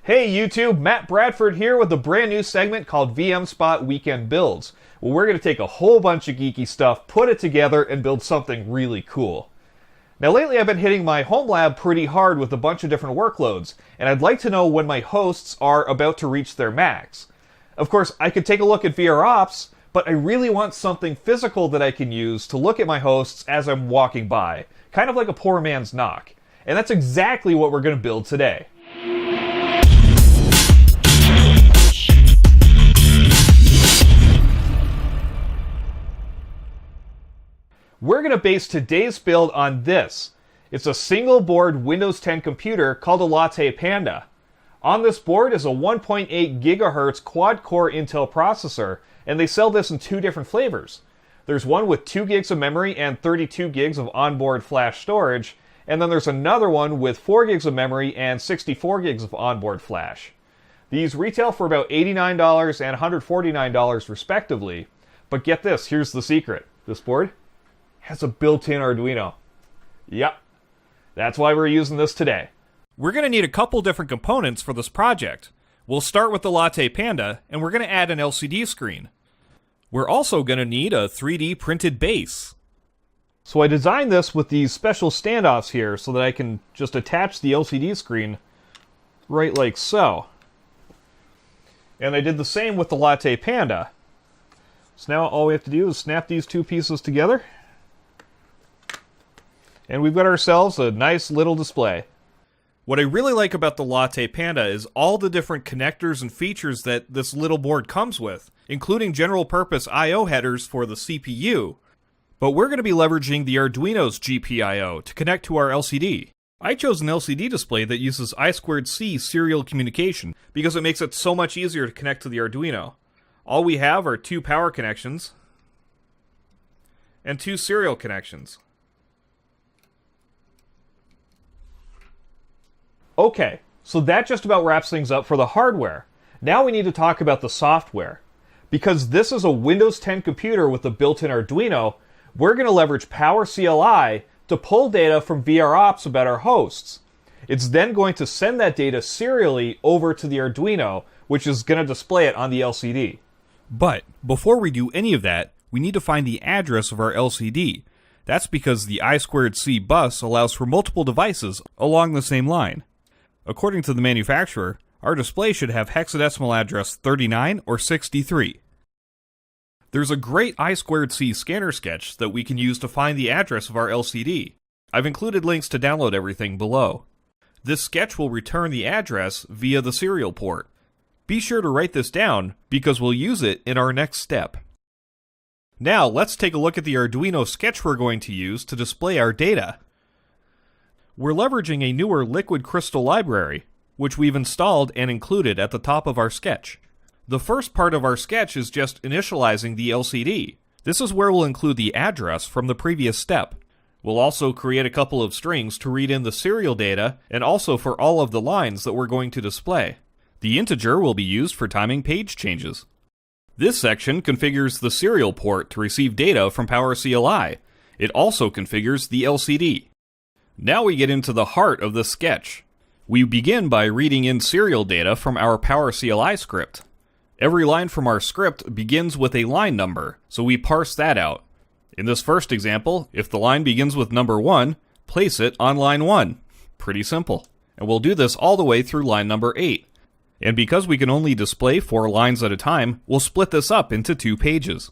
Hey YouTube, Matt Bradford here with a brand new segment called VMspot Weekend Builds, where we're going to take a whole bunch of geeky stuff, put it together, and build something really cool. Now lately I've been hitting my home lab pretty hard with a bunch of different workloads, and I'd like to know when my hosts are about to reach their max. Of course, I could take a look at vROps, but I really want something physical that I can use to look at my hosts as I'm walking by, kind of like a poor man's knock. And that's exactly what we're going to build today. We're going to base today's build on this. It's a single-board Windows 10 computer called a Latte Panda. On this board is a 1.8 GHz quad-core Intel processor, and they sell this in two different flavors. There's one with 2 gigs of memory and 32 gigs of onboard flash storage, and then there's another one with 4 gigs of memory and 64 gigs of onboard flash. These retail for about $89 and $149 respectively, but get this, here's the secret. This board has a built-in Arduino. Yep, that's why we're using this today. We're going to need a couple different components for this project. We'll start with the Latte Panda, and we're going to add an LCD screen. We're also going to need a 3D printed base. So I designed this with these special standoffs here so that I can just attach the LCD screen right like so. And I did the same with the Latte Panda. So now all we have to do is snap these two pieces together. And we've got ourselves a nice little display. What I really like about the Latte Panda is all the different connectors and features that this little board comes with, including general-purpose I/O headers for the CPU. But we're going to be leveraging the Arduino's GPIO to connect to our LCD. I chose an LCD display that uses I2C serial communication because it makes it so much easier to connect to the Arduino. All we have are 2 power connections and 2 serial connections. Okay, so that just about wraps things up for the hardware. Now we need to talk about the software. Because this is a Windows 10 computer with a built-in Arduino, we're going to leverage PowerShell to pull data from vROps about our hosts. It's then going to send that data serially over to the Arduino, which is going to display it on the LCD. But before we do any of that, we need to find the address of our LCD. That's because the I2C bus allows for multiple devices along the same line. According to the manufacturer, our display should have hexadecimal address 39 or 63. There's a great I2C scanner sketch that we can use to find the address of our LCD. I've included links to download everything below. This sketch will return the address via the serial port. Be sure to write this down because we'll use it in our next step. Now let's take a look at the Arduino sketch we're going to use to display our data. We're leveraging a newer liquid crystal library, which we've installed and included at the top of our sketch. The first part of our sketch is just initializing the LCD. This is where we'll include the address from the previous step. We'll also create a couple of strings to read in the serial data and also for all of the lines that we're going to display. The integer will be used for timing page changes. This section configures the serial port to receive data from PowerShell. It also configures the LCD. Now we get into the heart of the sketch. We begin by reading in serial data from our PowerShell script. Every line from our script begins with a line number, so we parse that out. In this first example, if the line begins with number 1, place it on line 1. Pretty simple. And we'll do this all the way through line number 8. And because we can only display 4 lines at a time, we'll split this up into 2 pages.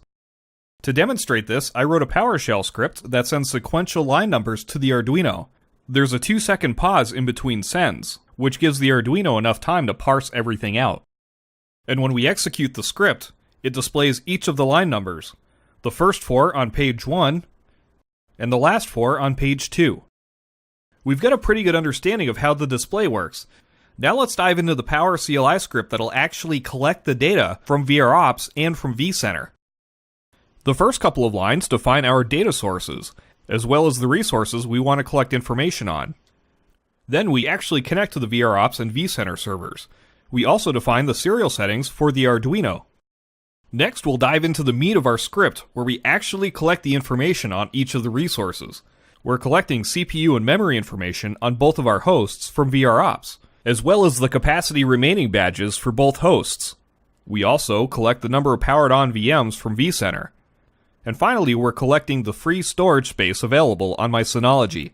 To demonstrate this, I wrote a PowerShell script that sends sequential line numbers to the Arduino. There's a 2-second pause in between sends, which gives the Arduino enough time to parse everything out. And when we execute the script, it displays each of the line numbers, the first 4 on page 1, and the last 4 on page 2. We've got a pretty good understanding of how the display works. Now let's dive into the PowerShell script that'll actually collect the data from vROps and from vCenter. The first couple of lines define our data sources, as well as the resources we want to collect information on. Then we actually connect to the vROps and vCenter servers. We also define the serial settings for the Arduino. Next, we'll dive into the meat of our script, where we actually collect the information on each of the resources. We're collecting CPU and memory information on both of our hosts from vROps. as well as the capacity remaining badges for both hosts. We also collect the number of powered-on VMs from vCenter. And finally, we're collecting the free storage space available on my Synology.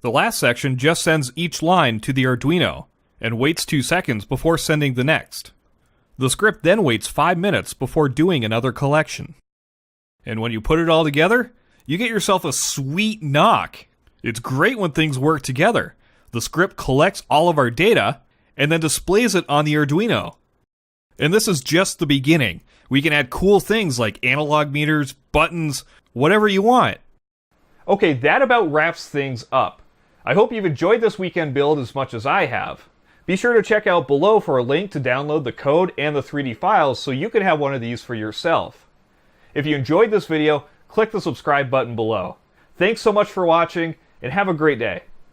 The last section just sends each line to the Arduino, and waits 2 seconds before sending the next. The script then waits 5 minutes before doing another collection. And when you put it all together, you get yourself a sweet knock. It's great when things work together. The script collects all of our data, and then displays it on the Arduino. And this is just the beginning. We can add cool things like analog meters, buttons, whatever you want. Okay, that about wraps things up. I hope you've enjoyed this weekend build as much as I have. Be sure to check out below for a link to download the code and the 3D files so you can have one of these for yourself. If you enjoyed this video, click the subscribe button below. Thanks so much for watching, and have a great day.